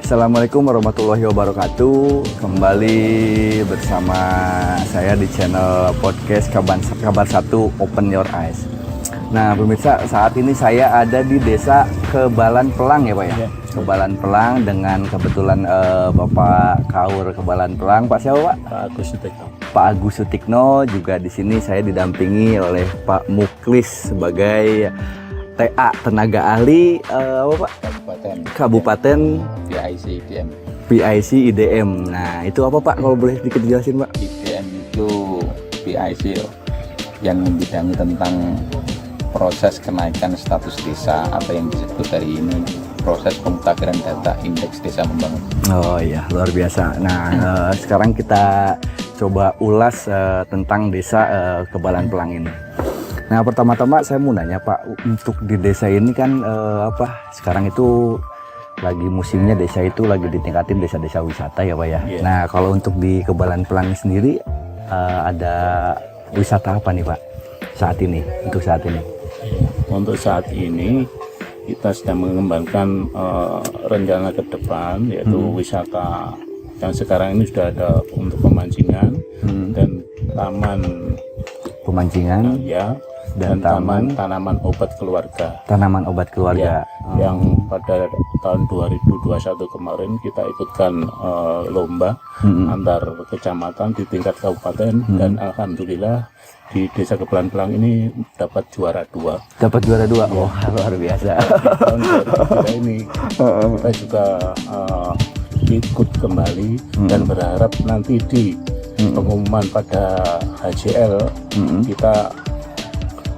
Assalamualaikum warahmatullahi wabarakatuh. Kembali bersama saya di channel podcast Kabar 1 Open Your Eyes. Nah pemirsa, saat ini saya ada di desa Kebalan Pelang ya Pak ya? Ya. Kebalan Pelang dengan kebetulan Bapak Kaur Kebalan Pelang. Pak siapa Pak? Pak Agus Sutikno. Pak Agus Sutikno. Juga di sini saya didampingi oleh Pak Muklis sebagai TA, tenaga ahli apa Pak? Kabupaten PIC IDM. Nah itu apa Pak, kalau boleh sedikit dijelasin Pak? IDM itu PIC yang membidangi tentang proses kenaikan status desa atau yang disebut dari ini proses pemutakhiran data indeks desa membangun. Oh iya, luar biasa. Nah sekarang kita coba ulas tentang desa Kebalan Pelang ini. Nah pertama-tama saya mau nanya Pak, untuk di desa ini kan sekarang itu lagi musimnya desa itu lagi ditingkatin desa-desa wisata ya Pak ya. Yeah. Nah kalau untuk di Kebalan Pelang sendiri ada wisata apa nih Pak saat ini, untuk saat ini? Untuk saat ini kita sedang mengembangkan rencana ke depan, yaitu wisata yang sekarang ini sudah ada untuk pemancingan dan taman Pemancingan dan taman tanaman obat keluarga. Tanaman obat keluarga. Yang pada tahun 2021 kemarin kita ikutkan lomba antar kecamatan di tingkat kabupaten dan alhamdulillah di desa Kebalan Pelang ini dapat juara 2. Dapat juara 2. Oh luar biasa. Di tahun 2023 ini kita juga ikut kembali dan berharap nanti di pengumuman pada HCL kita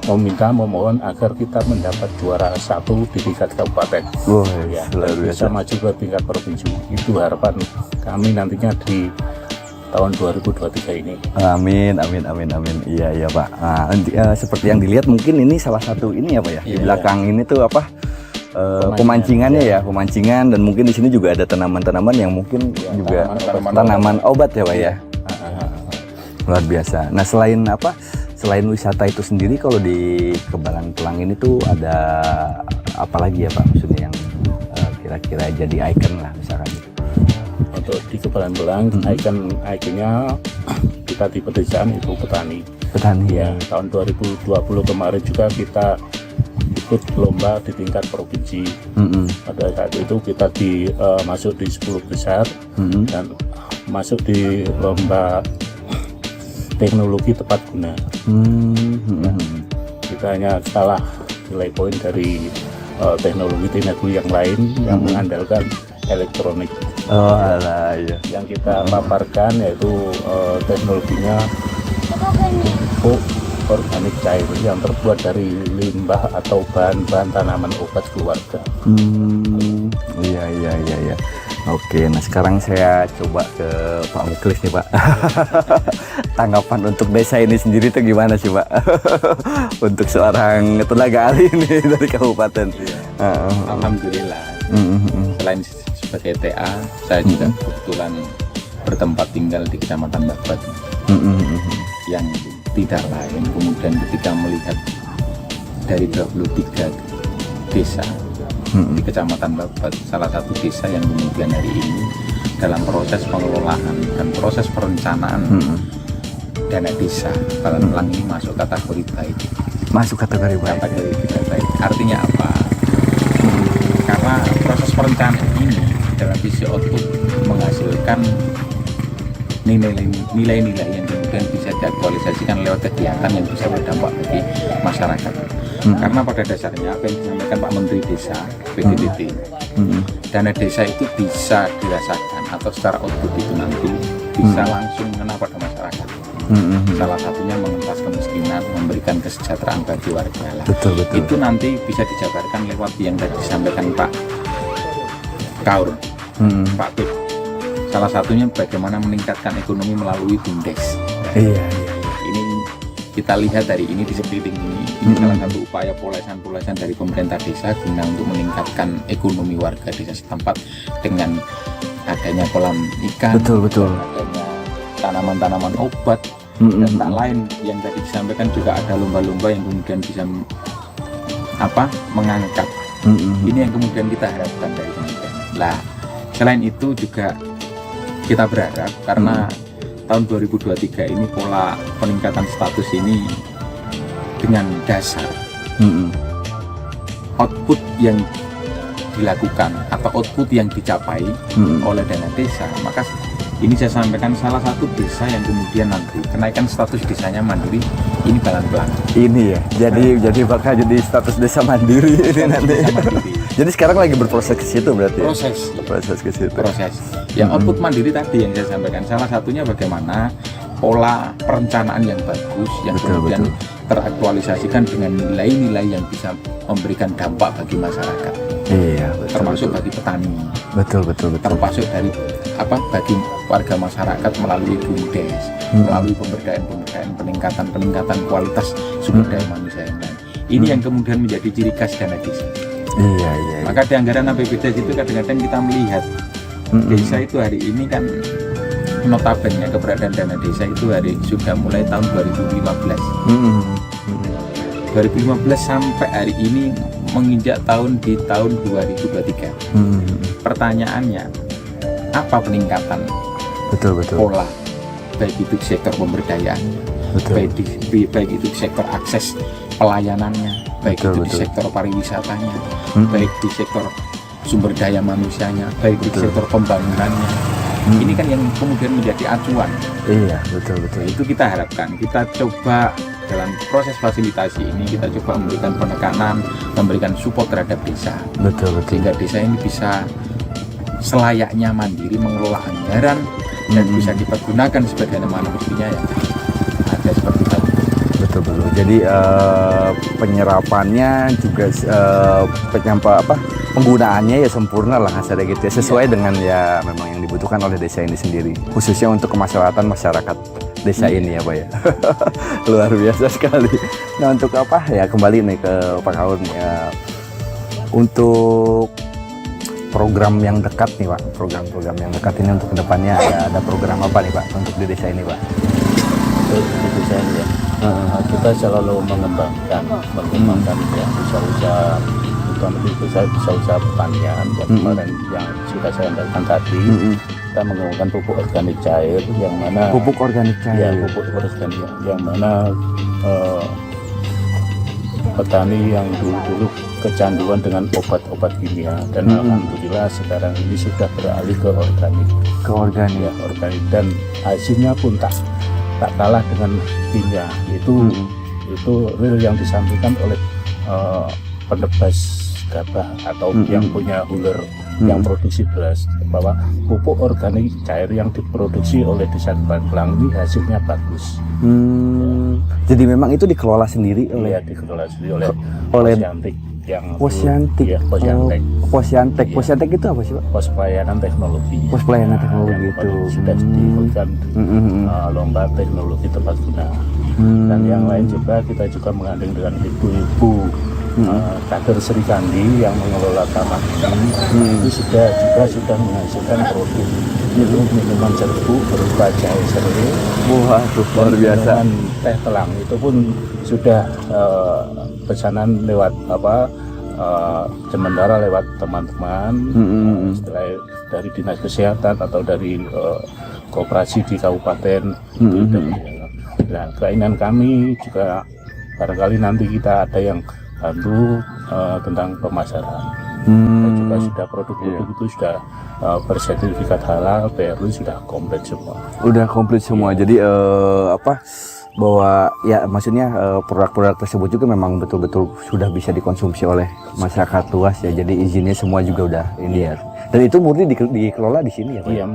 memohon agar kita mendapat juara 1 di tingkat kabupaten. Oh, Ya, luar dan biasa. bisa maju ke tingkat provinsi. Itu harapan kami nantinya di tahun 2023 ini. Amin. Iya Pak. Nah, seperti yang dilihat mungkin ini salah satu ini ya Pak ya. Di Iya. belakang ini tuh apa? Pemancingannya ya, pemancingan, dan mungkin di sini juga ada tanaman-tanaman yang mungkin juga tanaman obat ya Pak ya. Luar biasa. Nah selain wisata itu sendiri, kalau di Kebalan Pelang ini tuh ada apa lagi ya Pak, maksudnya yang kira-kira jadi ikon lah misalkan gitu. Untuk di Kebalan Pelang, ikonnya kita di pedesaan itu petani. Ya, tahun 2020 kemarin juga kita ikut lomba di tingkat provinsi. Pada saat itu kita masuk di 10 besar dan masuk di lomba teknologi tepat guna. Kita hanya kalah nilai poin dari teknologi yang lain yang mengandalkan elektronik. Oh alah, iya. Yang kita paparkan yaitu teknologinya pupuk organik cair yang terbuat dari limbah atau bahan-bahan tanaman obat keluarga. Iya. Oke, nah sekarang saya coba ke Pak Muklis nih Pak. Tanggapan untuk desa ini sendiri tuh gimana sih Pak? Untuk seorang tenaga ahli ini dari kabupaten. Alhamdulillah. Selain sebagai TA, saya juga kebetulan bertempat tinggal di Kecamatan Babat. Yang tidak lain kemudian ketika melihat dari 23 desa di Kecamatan Babat, salah satu desa yang kemudian hari ini dalam proses pengelolaan dan proses perencanaan dana desa Kebalan Pelang ini masuk kategori baik. Masuk kategori baik. Kategori tidak baik. Artinya apa? Karena proses perencanaan ini dalam visi output menghasilkan nilai-nilai yang kemudian bisa diaktualisasikan lewat kegiatan yang bisa berdampak bagi masyarakat. Karena pada dasarnya apa yang disampaikan Pak Menteri Desa PDDT, dana desa itu bisa dirasakan atau secara output itu nanti bisa langsung mengena pada masyarakat. Salah satunya mengentas kemiskinan, memberikan kesejahteraan bagi warga. Betul. Itu nanti bisa dijabarkan lewat yang tadi disampaikan Pak Kaur, Pak Tut. Salah satunya bagaimana meningkatkan ekonomi melalui BUMDes. Iya. Ini kita lihat dari ini di sekeliling ini salah satu upaya polesan dari pemerintah desa guna untuk meningkatkan ekonomi warga desa setempat dengan adanya kolam ikan, Betul. adanya tanaman-tanaman obat dan tak lain yang tadi disampaikan, juga ada lomba-lomba yang kemudian bisa mengangkat. Ini yang kemudian kita harapkan dari kemudian. Lah Selain itu juga kita berharap karena tahun 2023 ini pola peningkatan status ini dengan dasar output yang dilakukan atau output yang dicapai oleh dana desa, maka ini saya sampaikan salah satu desa yang kemudian nanti kenaikan status desanya mandiri ini pelan-pelan. Ini ya, jadi bakal jadi status desa mandiri ini nanti. Desa mandiri. Jadi sekarang lagi berproses ke situ berarti. Proses ke situ. Proses. Yang output mandiri tadi yang saya sampaikan salah satunya bagaimana pola perencanaan yang bagus yang kemudian teraktualisasikan dengan nilai-nilai yang bisa memberikan dampak bagi masyarakat. Iya, termasuk bagi petani. Betul. Termasuk dari bagi warga masyarakat melalui BUMDes, melalui pemberdayaan, peningkatan kualitas sumber daya manusia yang lain. Ini yang kemudian menjadi ciri khas dana desa. Iya. Maka di anggaran APBD itu kadang-kadang kita melihat desa itu hari ini kan notabene keberadaan dana desa itu sudah mulai tahun 2015. 2015 sampai hari ini menginjak tahun 2023. Pertanyaannya, apa peningkatan pola baik itu sektor pemberdayaan, baik itu sektor akses pelayanannya, baik itu di sektor pariwisatanya, baik di sektor sumber daya manusianya, baik di sektor pembangunannya. Ini kan yang kemudian menjadi acuan. Iya, betul. Itu kita harapkan, kita coba dalam proses fasilitasi ini kita coba memberikan penekanan, memberikan support terhadap desa. Betul. Sehingga desa ini bisa selayaknya mandiri mengelola anggaran dan bisa dipergunakan sebagaimana mestinya ya. Ada seperti itu. Betul. Jadi penyerapannya juga penggunaannya ya sempurna lah hasilnya gitu ya, sesuai dengan ya memang yang dibutuhkan oleh desa ini sendiri, khususnya untuk kemaslahatan masyarakat desa ini ya Pak ya. Luar biasa sekali. Nah untuk ya kembali nih ke Pak Kaun ya, untuk program yang dekat nih Pak, program yang dekat ini untuk kedepannya ada program apa nih Pak untuk di desa ini Pak? Untuk di desa ini ya, kita selalu mengembangkan ya usaha-usaha, usaha pertanian yang kemarin yang sudah saya sampaikan tadi. Kita menggunakan pupuk organik cair yang mana pupuk organik cair yang mana petani yang dulu kecanduan dengan obat-obat kimia dan alhamdulillah sekarang ini sudah beralih ke organik dan hasilnya pun tak kalah dengan kimia. Itu real yang disampaikan oleh penebas gabah atau yang punya huler yang produksi beras, bahwa pupuk organik cair yang diproduksi oleh Desa Pandeglang ini hasilnya bagus. Jadi memang itu dikelola sendiri oleh Posyantik. Posyantik itu apa sih Pak? Pos pelayanan teknologi. Pos pelayanan teknologi itu sudah diikutkan lomba teknologi tepat guna. Dan yang lain juga kita juga mengandeng dengan ibu-ibu kader Sri Kandi yang mengelola taman ini. Itu sudah menghasilkan produk itu minuman serbuk berupa jahe serai. Wah, luar biasa. Teh telang itu pun sudah pesanan lewat sementara lewat teman-teman setelah dari dinas kesehatan atau dari koperasi di kabupaten. Dan keinginan kami juga barangkali nanti kita ada yang bantu tentang pemasaran. Dan juga sudah produk-produk itu sudah bersertifikat halal, PRU sudah komplit semua. Udah komplit semua. Jadi bahwa ya maksudnya produk-produk tersebut juga memang betul-betul sudah bisa dikonsumsi oleh masyarakat luas ya. Jadi izinnya semua juga udah ini ya. Dan itu murni dikelola di sini ya Pak? Iya,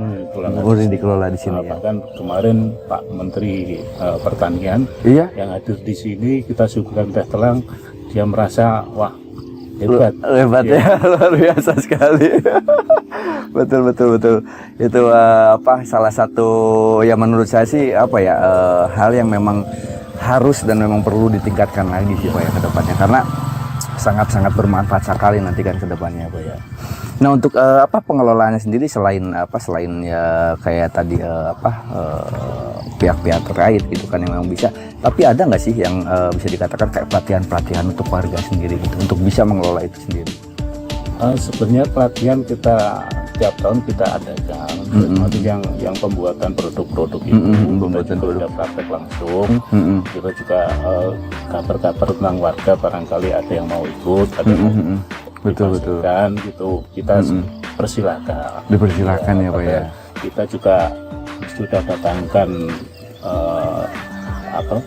murni dikelola di sini ya. Bahkan kemarin Pak Menteri Pertanian yang hadir di sini kita suguhkan teh telang, dia merasa wah hebat ya. Luar biasa sekali. betul itu salah satu yang menurut saya sih hal yang memang harus dan memang perlu ditingkatkan lagi sih Pak ya ke depannya, karena sangat bermanfaat sekali nanti kan ke depannya Pak ya. Nah untuk pengelolaannya sendiri selain ya kayak tadi pihak-pihak terkait gitu kan yang memang bisa, tapi ada nggak sih yang bisa dikatakan kayak pelatihan untuk warga sendiri gitu untuk bisa mengelola itu sendiri? Sebenarnya pelatihan kita setiap tahun kita adakan, termasuk yang pembuatan produk-produk itu, pembuatan kita juga praktek langsung. Kita juga kabar-kabar tentang warga, barangkali ada yang mau ikut, ada yang mau betul gitu, kita persilakan. Dipersilakan ya Pak ya. Kita juga sudah datangkan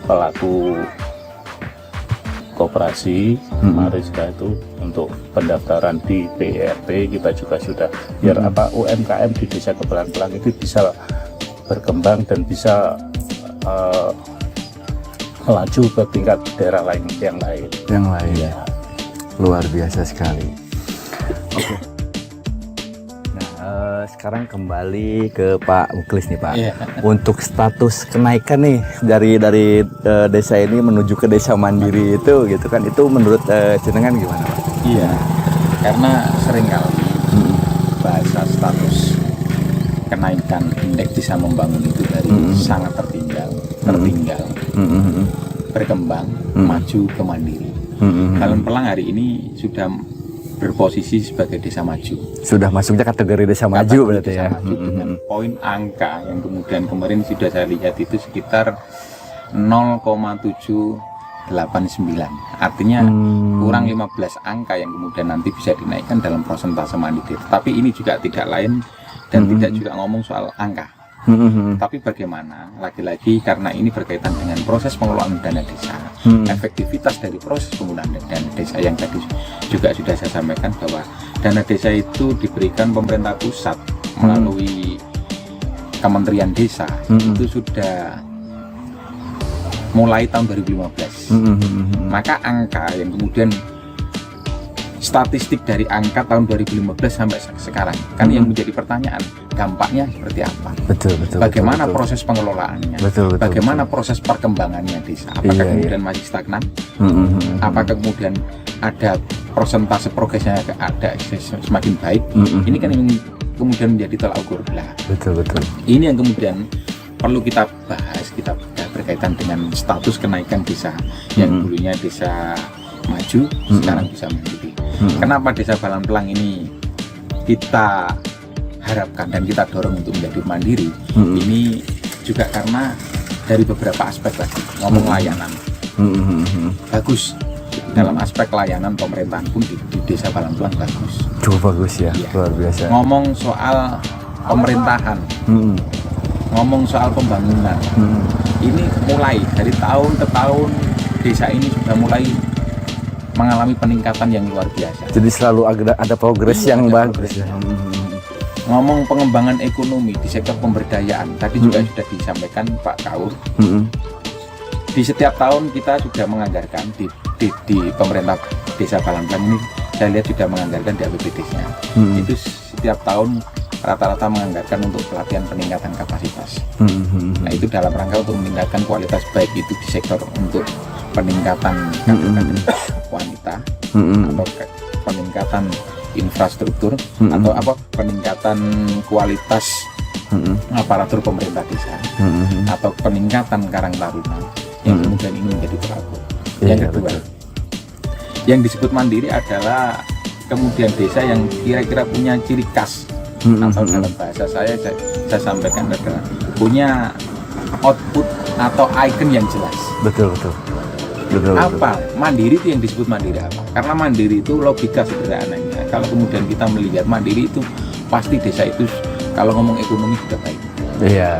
pelaku koperasi kemarin juga itu untuk pendaftaran di PRT. Kita juga sudah biar UMKM di Desa Kebalan Pelang itu bisa berkembang dan bisa melaju ke tingkat daerah lain yang lain. Ya. Luar biasa sekali. Oke. Nah, sekarang kembali ke Pak Muklis nih Pak. Untuk status kenaikan nih dari desa ini menuju ke desa mandiri itu gitu kan, itu menurut jenengan gimana Pak? Iya, karena seringkali bahasa status kenaikan indeks desa membangun itu dari sangat tertinggal, berkembang, maju ke mandiri. Balan Pelang hari ini sudah berposisi sebagai desa maju. Sudah masuknya kategori desa maju berarti ya. Maju dengan poin angka yang kemudian kemarin sudah saya lihat itu sekitar 0,789. Artinya kurang 15 angka yang kemudian nanti bisa dinaikkan dalam persentase mandiri. Tapi ini juga tidak lain dan tidak juga ngomong soal angka. Tapi bagaimana, lagi-lagi karena ini berkaitan dengan proses pengelolaan dana desa, efektivitas dari proses penggunaan dana desa yang tadi juga sudah saya sampaikan bahwa dana desa itu diberikan pemerintah pusat melalui Kementerian Desa itu sudah mulai tahun 2015. Maka angka yang kemudian statistik dari angka tahun 2015 sampai sekarang kan yang menjadi pertanyaan, dampaknya seperti apa? Bagaimana proses pengelolaannya? Bagaimana proses perkembangannya desa? Apakah kemudian masih stagnan? Apakah kemudian ada persentase progresnya ada semakin baik? Ini kan yang kemudian menjadi tolak ukur. Ini yang kemudian perlu kita bahas, kita berkaitan dengan status kenaikan desa yang dulunya desa maju sekarang bisa mandiri. Kenapa desa Balan Pelang ini kita harapkan dan kita dorong untuk menjadi mandiri? Ini juga karena dari beberapa aspek lagi. Ngomong layanan bagus, dalam aspek layanan pemerintahan pun di desa Balan Pelang bagus. Cukup bagus ya, luar biasa. Ngomong soal pemerintahan, ngomong soal pembangunan, ini mulai dari tahun ke tahun desa ini sudah mulai mengalami peningkatan yang luar biasa. Jadi selalu ada progres yang bagus. Ngomong pengembangan ekonomi di sektor pemberdayaan, tadi juga sudah disampaikan Pak Kaur. Di setiap tahun kita sudah menganggarkan di pemerintah desa Balan Pelang ini, saya lihat sudah menganggarkan di APBD-nya. Itu setiap tahun rata-rata menganggarkan untuk pelatihan peningkatan kapasitas. Nah itu dalam rangka untuk meningkatkan kualitas, baik itu di sektor untuk peningkatan wanita atau peningkatan infrastruktur atau peningkatan kualitas aparatur pemerintah desa atau peningkatan Karang Taruna yang kemudian ini menjadi pelaku. Yang kedua, yang disebut mandiri adalah kemudian desa yang kira-kira punya ciri khas atau dalam bahasa saya sampaikan adalah punya output atau icon yang jelas. Betul. Apa mandiri itu yang disebut mandiri apa? Karena mandiri itu logika sederhananya. Kalau kemudian kita melihat mandiri itu pasti desa itu kalau ngomong ekonomi sudah baik. Iya.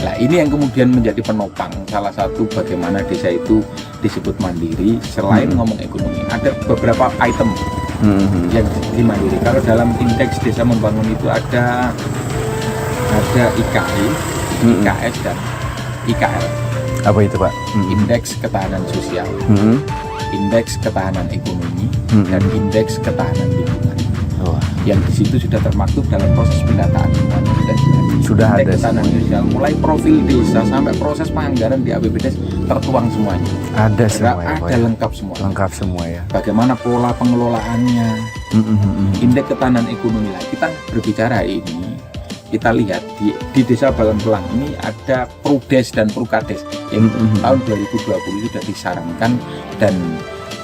Nah ini yang kemudian menjadi penopang salah satu bagaimana desa itu disebut mandiri. Selain ngomong ekonomi, ada beberapa item yang dimandiri. Kalau dalam indeks desa membangun itu ada IKI, IKS dan IKL. Apa itu Pak? Indeks ketahanan sosial, indeks ketahanan ekonomi, dan indeks ketahanan lingkungan. Yang di situ sudah termaktub dalam proses pendataan semuanya sudah ada. Indeks ketahanan sosial, mulai profil desa sampai proses penganggaran di APBD tertuang semuanya. Ada semua. Ada lengkap semua. Lengkap semua ya. Bagaimana pola pengelolaannya? Indeks ketahanan ekonomi lah. Kita berbicara hari ini. Kita lihat di desa Balan Pelang ini ada Prudes dan Prukades yang tahun 2020 sudah disarankan dan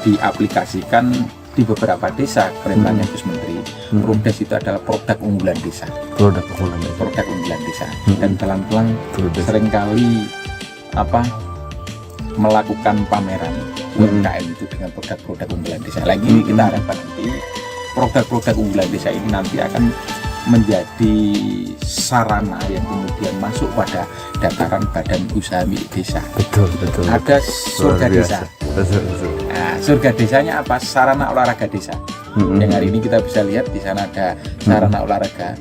diaplikasikan di beberapa desa perintahnya Gus Menteri. Promdes itu adalah produk unggulan desa. Produk unggulan desa. Produk unggulan desa. Dan pelan-pelan seringkali melakukan pameran UMKM itu dengan produk-produk unggulan desa. Lagi ini kita harapkan nanti produk-produk unggulan desa ini nanti akan menjadi sarana yang kemudian masuk pada dataran badan usaha milik desa. Betul. Ada surga desa. Betul. Nah, surga desanya apa? Sarana olahraga desa. Yang hari ini kita bisa lihat di sana ada sarana olahraga.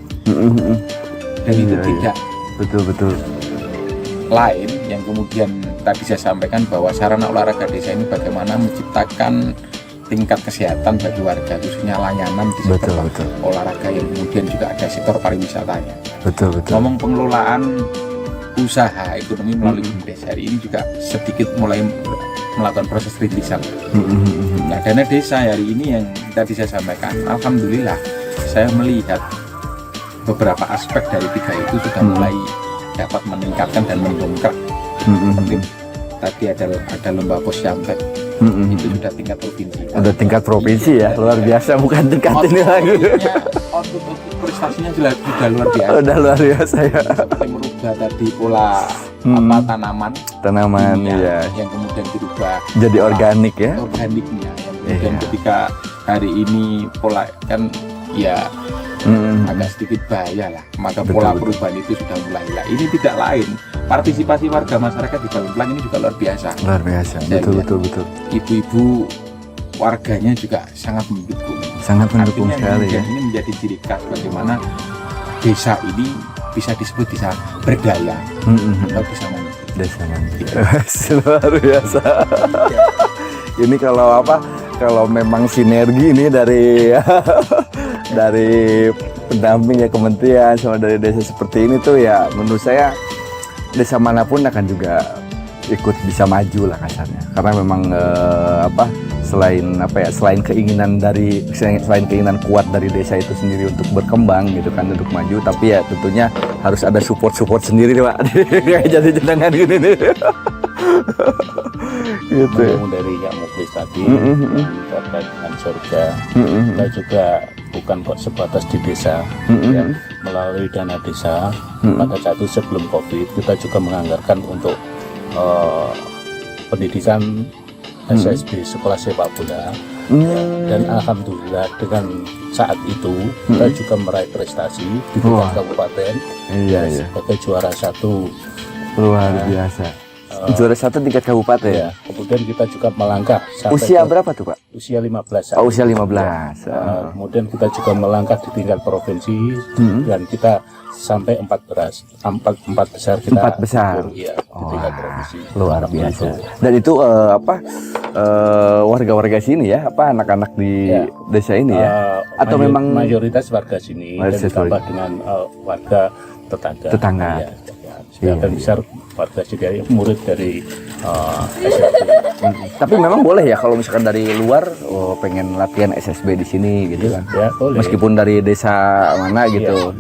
Dan itu tidak betul. Lain yang kemudian tadi saya sampaikan bahwa sarana olahraga desa ini bagaimana menciptakan tingkat kesehatan bagi warga, khususnya layanan di sektor olahraga yang kemudian juga ada sektor pariwisatanya. Betul. Ngomong pengelolaan usaha ekonomi melalui BUMDes hari ini juga sedikit mulai melakukan proses rintisan. Nah, dana desa hari ini yang tadi saya sampaikan, alhamdulillah saya melihat beberapa aspek dari 3 itu sudah mulai dapat meningkatkan dan mendongkrak. Seperti tadi ada lomba posyantek. Itu sudah tingkat provinsi. Udah tingkat provinsi ya, luar biasa, bukan tingkat ini lagi. Output prestasinya sudah luar biasa. Udah luar biasa ya. Seperti merubah tadi pola tanaman ya, yang kemudian dirubah jadi organik ya. Organiknya yang kemudian ketika hari ini pola kan ya agak sedikit bahaya lah, maka pola perubahan itu sudah mulai lah. Ini tidak lain, partisipasi warga masyarakat di Balemplang ini juga luar biasa. Betul. Ibu-ibu warganya juga sangat mendukung. Sekali ya. Ini menjadi ciri khas bagaimana desa ini bisa disebut desa berdaya atau desa mandiri. Desa mandiri. Luar biasa. Ini kalau memang sinergi ini dari pendamping ya kementerian sama dari desa seperti ini tuh ya, menurut saya desa manapun akan juga ikut bisa maju lah kasarnya, karena memang selain keinginan kuat dari desa itu sendiri untuk berkembang gitu kan, untuk maju, tapi ya tentunya harus ada support sendiri Pak. Kayak jadi jenengan gini nih. Gitu. Dari yang Muklis tadi terkait dengan surga, kita juga bukan kok sebatas di desa, ya, melalui dana desa. Pada saat itu sebelum COVID kita juga menganggarkan untuk pendidikan SSB, sekolah sepak bola. Dan alhamdulillah dengan saat itu kita juga meraih prestasi di tingkat kabupaten sebagai juara 1. Luar biasa. Juara 1 tingkat kabupaten ya. Kemudian kita juga melangkah usia berapa tuh Pak? Usia 15. Usia 15. Kemudian kita juga melangkah di tingkat provinsi dan kita sampai 4 besar kita. 4 besar. Ya, di tingkat provinsi. Luar biasa. Dan itu warga-warga sini ya, anak-anak di desa ini ya? Atau memang mayoritas warga sini dan ditambah dengan warga tetangga. Sebagian besar warga sini murid dari SSB. Tapi memang boleh ya kalau misalkan dari luar pengen latihan SSB di sini gitu kan? Ya, boleh. Meskipun dari desa mana gitu.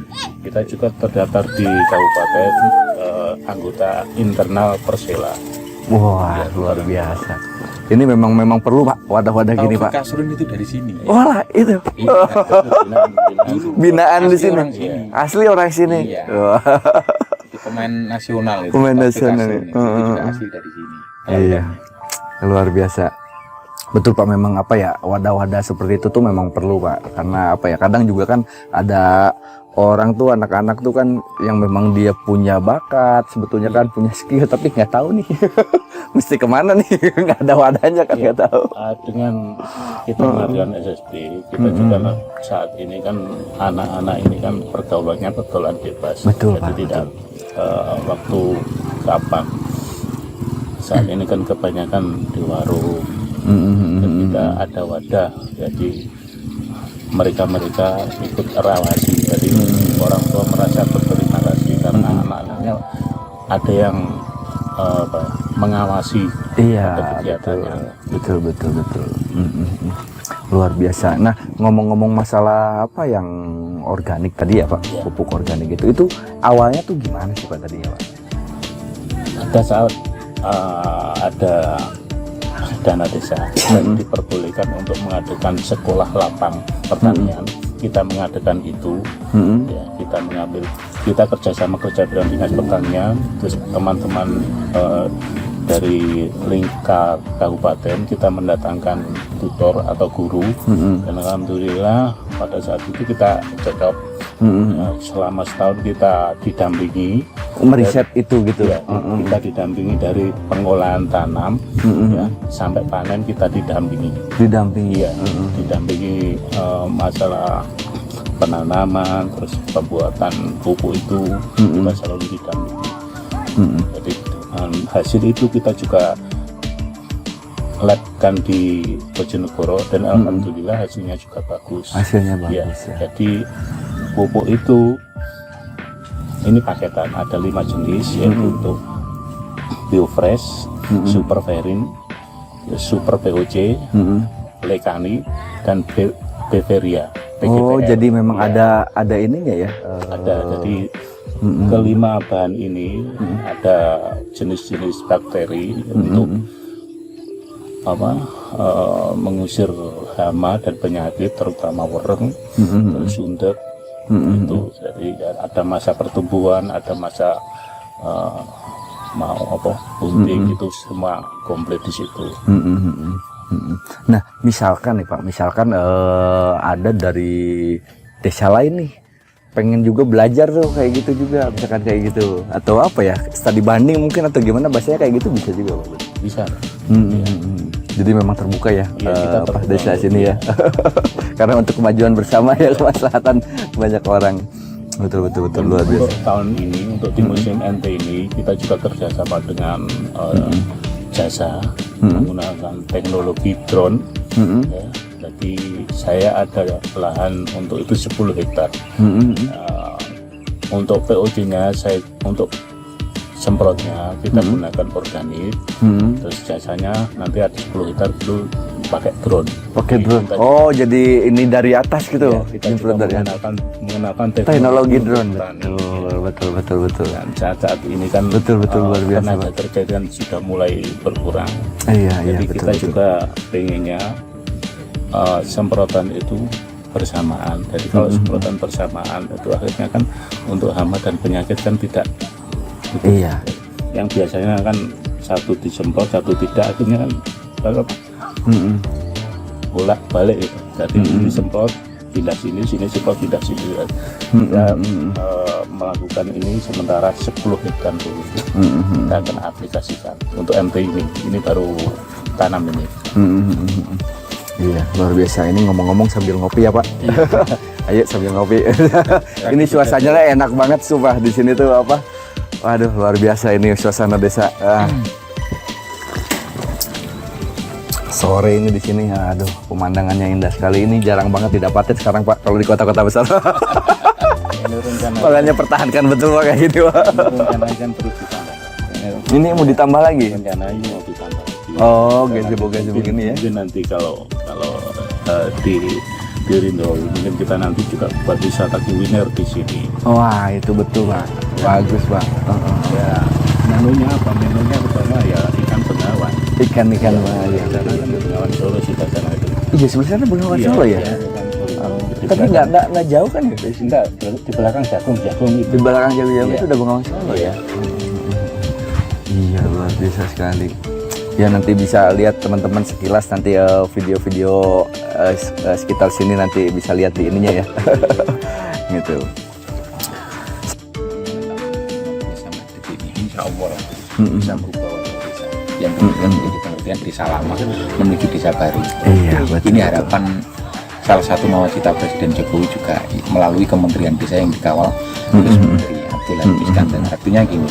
Kita juga terdaftar di kabupaten anggota internal Persela. Wah, luar biasa. Ini memang perlu Pak wadah-wadah gini Pak. Kasrun itu dari sini. Wah, itu. Binaan di sini. Asli orang sini. Pemain nasional itu. Pemain nasional itu juga asli dari sini. Iya. Luar biasa. Betul Pak, memang wadah-wadah seperti itu tuh memang perlu Pak. Karena kadang juga kan ada orang tuh, anak-anak tuh kan yang memang dia punya bakat, sebetulnya kan punya skill, tapi nggak tahu nih mesti kemana nih, nggak ada wadahnya kan, nggak tahu. Dengan kita mengadakan SSB, kita juga saat ini kan anak-anak ini kan pergaulannya pergaulan bebas. Betul, jadi Pak, tidak waktu kapan. Saat ini kan kebanyakan di warung, dan tidak ada wadah, jadi mereka ikut erawasi. Jadi orang tua merasa berterima kasih karena anak-anaknya ada yang mengawasi kegiatannya. Betul. Luar biasa. Nah, ngomong-ngomong masalah yang organik tadi ya Pak, pupuk organik itu awalnya tuh gimana sih Pak tadi ya Pak? Pada saat ada dana desa dan diperbolehkan untuk mengadakan sekolah lapang pertanian, kita mengadakan itu, ya, kita kerjasama dengan dinas pertanian, terus teman-teman dari lingkar kabupaten kita mendatangkan tutor atau guru, dan alhamdulillah pada saat itu kita cocok. Selama setahun kita didampingi meriset itu gitu ya, kita didampingi dari pengolahan tanam ya, sampai panen kita didampingi ya, didampingi masalah penanaman, terus pembuatan pupuk itu kita selalu didampingi. Jadi hasil itu kita juga labkan di Bojonegoro dan alhamdulillah hasilnya juga bagus. Hasilnya bagus ya. Jadi pupuk itu ini paketan, ada 5 jenis, yaitu untuk Biofresh, Super Verin, Super POC, Lekani, dan Beveria. Oh, jadi memang ada ininya ya? Ada, jadi kelima bahan ini ada jenis-jenis bakteri untuk mengusir hama dan penyakit, terutama wereng, terus undek. Itu jadi ada masa pertumbuhan, ada masa bunting, itu semua komplit di situ. Nah, misalkan nih Pak, ada dari desa lain nih pengen juga belajar tuh kayak gitu juga, misalkan kayak gitu, atau apa ya, studi banding mungkin atau gimana, bahasanya kayak gitu bisa juga Pak? Bisa. Jadi memang terbuka ya, kita pas desa sini ya. Karena untuk kemajuan bersama ya, kemaslahatan banyak orang. Betul luar biasa. Untuk tahun ini, untuk di musim NT ini, kita juga kerjasama dengan jasa menggunakan teknologi drone. Ya, jadi saya ada lahan untuk itu 10 hektar. Untuk POC-nya untuk semprotnya kita gunakan organik, terus jasanya nanti ada 10 hektar itu pakai drone. Pakai drone. Oh, jadi ini dari atas gitu. Ya, kita juga menggunakan teknologi drone. Betul. Dan saat ini kan betul luar biasa. tenaga kerja kan sudah mulai berkurang. Jadi kita juga pengennya semprotan itu bersamaan. Jadi kalau semprotan bersamaan itu akhirnya kan untuk hama dan penyakit kan tidak. Iya. Yang biasanya kan satu disemprot, satu tidak, akhirnya kan bolak balik itu. Jadi ini semprot pindah sini semprot pindah sini. Kita melakukan ini sementara 10 hektar dulu. Kita akan aplikasikan untuk MT ini baru tanam ini. Iya, luar biasa. Ini ngomong-ngomong sambil ngopi ya Pak. Ayo sambil ngopi. Ini suasananya enak banget sumpah di sini tuh apa? Waduh, luar biasa ini suasana desa. Sore ini di sini, aduh, pemandangannya indah sekali. Ini jarang banget didapatin sekarang Pak, kalau di kota-kota besar. Makanya pertahankan betul Pak kayak gitu Pak. Terus ditambah. Ini mau ditambah lagi? Rencananya mau ditambah lagi. Oh, gazebo begini ya? Mungkin nanti kalau di Rindo mungkin kita nanti juga buat wisata kuliner di sini. Wah, itu betul Pak. Bagus Pak. Ya, menunya apa? Menunya pertama ya ikan bengawan. Ikan Ya, sana kan Bengawan Solo sih sana itu. Iya, sebelah sana Bengawan Solo ya? Iya, Tapi nggak jauh kan ya? Enggak, di belakang jagung itu. Di belakang jauh-jauh Iya. itu udah Bengawan Solo ya? Iya, luar biasa sekali. Ya, nanti bisa lihat teman-teman sekilas nanti video-video sekitar sini, nanti bisa lihat di ininya ya. Gitu. Sampai detik ini insya Allah bisa berubah wajah desa yang kemudian menjadi pengertian desa lama menuju desa baru. Iya, betul. Ini harapan salah satu nawacita Presiden Jokowi juga melalui Kementerian Desa yang dikawal oleh Menteri Abdul Halim Iskandar. Artinya gini,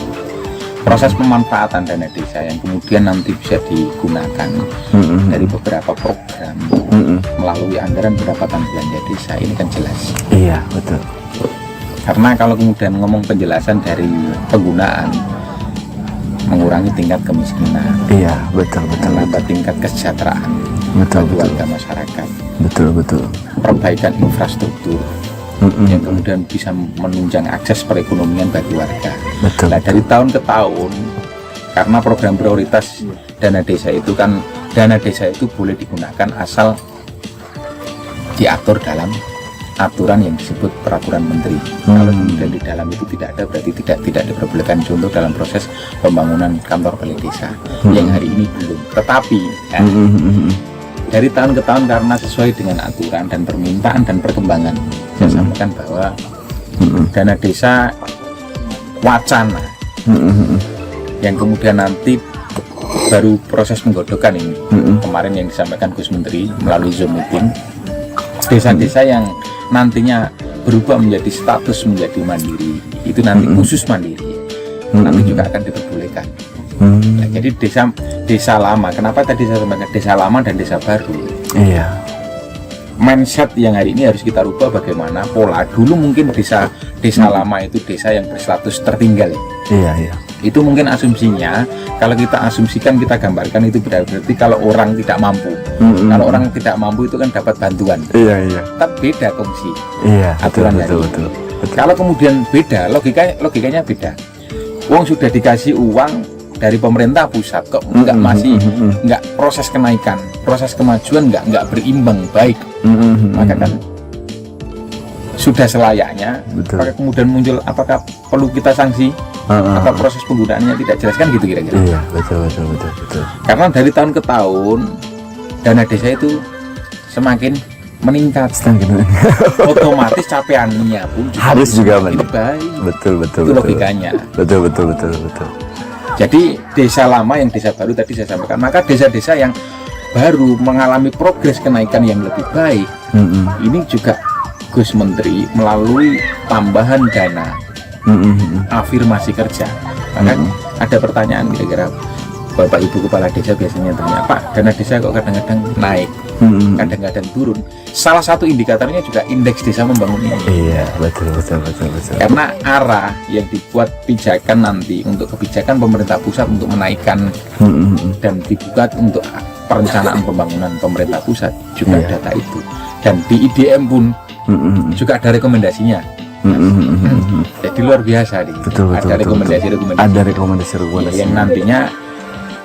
proses pemanfaatan dana desa yang kemudian nanti bisa digunakan dari beberapa program melalui anggaran pendapatan belanja desa ini kan jelas. Iya, betul. Karena kalau kemudian ngomong penjelasan dari penggunaan, mengurangi tingkat kemiskinan, Iya, betul. menambah tingkat kesejahteraan Betul. warga masyarakat, Betul. perbaikan infrastruktur yang kemudian bisa menunjang akses perekonomian bagi warga. Betul. Nah, dari tahun ke tahun, karena program prioritas dana desa itu kan, dana desa itu boleh digunakan asal diatur dalam aturan yang disebut peraturan menteri. Kalau kemudian di dalam itu tidak ada, berarti tidak diperbolehkan. Contoh dalam proses pembangunan kantor balai desa yang hari ini belum. Tetapi ya, dari tahun ke tahun karena sesuai dengan aturan dan permintaan dan perkembangan, saya sampaikan bahwa dana desa wacana yang kemudian nanti baru proses menggodokkan ini kemarin yang disampaikan Gus Menteri melalui Zoom meeting, desa-desa yang nantinya berubah menjadi status menjadi mandiri itu nanti khusus mandiri nanti juga akan diperbolehkan. Nah, jadi desa lama, kenapa tadi saya sampaikan desa lama dan desa baru? Iya. Mindset yang hari ini harus kita rubah bagaimana pola. Dulu mungkin desa lama itu desa yang berstatus tertinggal. Iya. Itu mungkin asumsinya, kalau kita asumsikan, kita gambarkan itu berarti kalau orang tidak mampu. Kalau orang tidak mampu itu kan dapat bantuan. Iya. Tapi beda kongsi. Iya, Aturan betul. Kalau kemudian beda, logikanya beda. Uang sudah dikasih uang dari pemerintah pusat kok nggak proses kenaikan, proses kemajuan nggak berimbang baik. Maka kan sudah selayaknya. Apakah kemudian muncul, apakah perlu kita sanksi? Atau proses penggunaannya tidak jelas, kan gitu kira-kira. Iya, betul. Karena dari tahun ke tahun dana desa itu semakin meningkat. Otomatis capaiannya pun harus juga meningkat. Baik. Betul. Itu logikanya. Betul. Jadi desa lama yang desa baru tadi saya sampaikan, maka desa-desa yang baru mengalami progres kenaikan yang lebih baik, ini juga Gus Menteri melalui tambahan dana afirmasi kerja. Maka ada pertanyaan kira-kira Bapak Ibu Kepala Desa biasanya tanya, Pak, dana desa kok kadang-kadang naik, kadang-kadang turun. Salah satu indikatornya juga indeks desa membangunnya. Iya, betul. Karena arah yang dibuat pijakan nanti untuk kebijakan pemerintah pusat untuk menaikkan dan dibuat untuk perencanaan pembangunan pemerintah pusat juga data itu. Dan di IDM pun juga ada rekomendasinya. Jadi luar biasa nih. Ada rekomendasi. Ada rekomendasi yang nantinya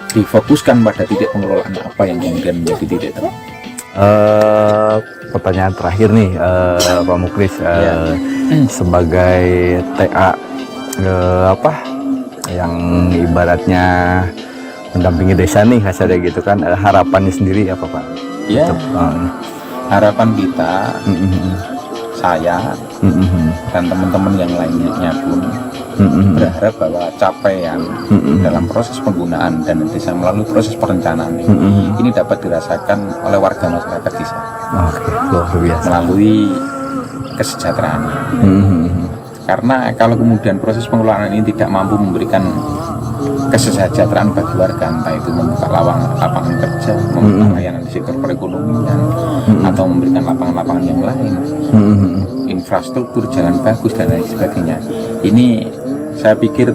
difokuskan pada titik pengelolaan apa yang kemudian menjadi titik terang. Pertanyaan terakhir nih, Pak Muklis, sebagai TA yang ibaratnya mendampingi desa nih kasarnya gitu kan, harapannya sendiri apa Pak? Ya, harapan kita, saya dan teman-teman yang lainnya pun berharap bahwa capaian dalam proses penggunaan dana desa melalui proses perencanaan ini dapat dirasakan oleh warga masyarakat desa. Luar biasa. Melalui kesejahteraan. Karena kalau kemudian proses pengelolaan ini tidak mampu memberikan kesejahteraan bagi warga, entah itu membuka lapangan kerja, membuka layanan di sektor perekonomian, atau memberikan lapangan-lapangan yang lain, infrastruktur, jalan bagus dan lain sebagainya, ini saya pikir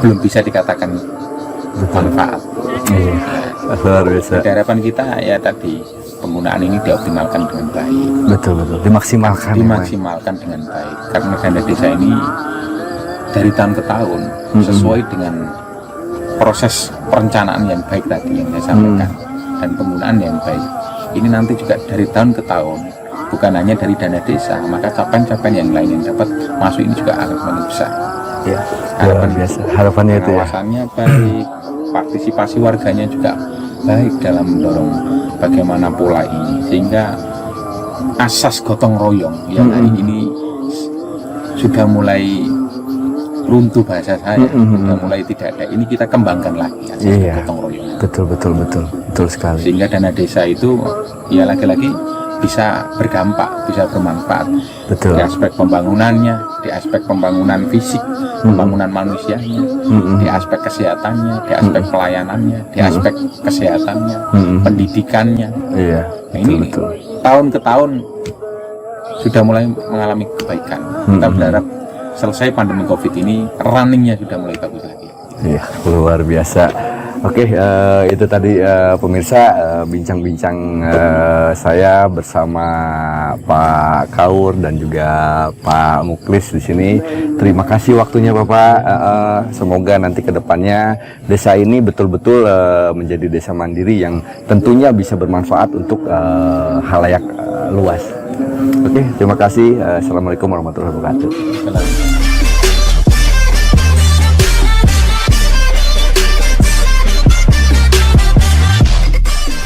belum bisa dikatakan manfaat. Luar biasa. Harapan kita ya tadi, penggunaan ini dioptimalkan dengan baik. Betul. Dimaksimalkan dengan baik. Karena dana desa ini dari tahun ke tahun sesuai dengan proses perencanaan yang baik tadi yang saya sampaikan dan penggunaan yang baik. Ini nanti juga dari tahun ke tahun, bukan hanya dari dana desa, maka capaian-capaian yang lain yang dapat masuk ini juga akan semakin besar. Ya, harapannya itu ya. Pengawasannya baik, partisipasi warganya juga baik dalam mendorong bagaimana pola ini, sehingga asas gotong royong yang hari ini sudah mulai runtuh bahasa saya, sudah mulai tidak ada. Ini kita kembangkan lagi asas gotong royong. Betul sekali. Sehingga dana desa itu ya lagi-lagi bisa berdampak, bisa bermanfaat. Betul. Di aspek pembangunannya, di aspek pembangunan fisik, pembangunan manusianya, di aspek kesehatannya, di aspek pelayanannya, di aspek kesehatannya, pendidikannya. Iya. Nah, ini tahun ke tahun sudah mulai mengalami kebaikan. Kita berharap selesai pandemi COVID ini, runningnya sudah mulai bagus lagi. Iya, luar biasa. Oke, itu tadi pemirsa bincang-bincang saya bersama Pak Kaur dan juga Pak Muklis di sini. Terima kasih waktunya Bapak. Semoga nanti ke depannya desa ini betul-betul menjadi desa mandiri yang tentunya bisa bermanfaat untuk halayak luas. Oke, terima kasih. Assalamualaikum warahmatullahi wabarakatuh. Selamat.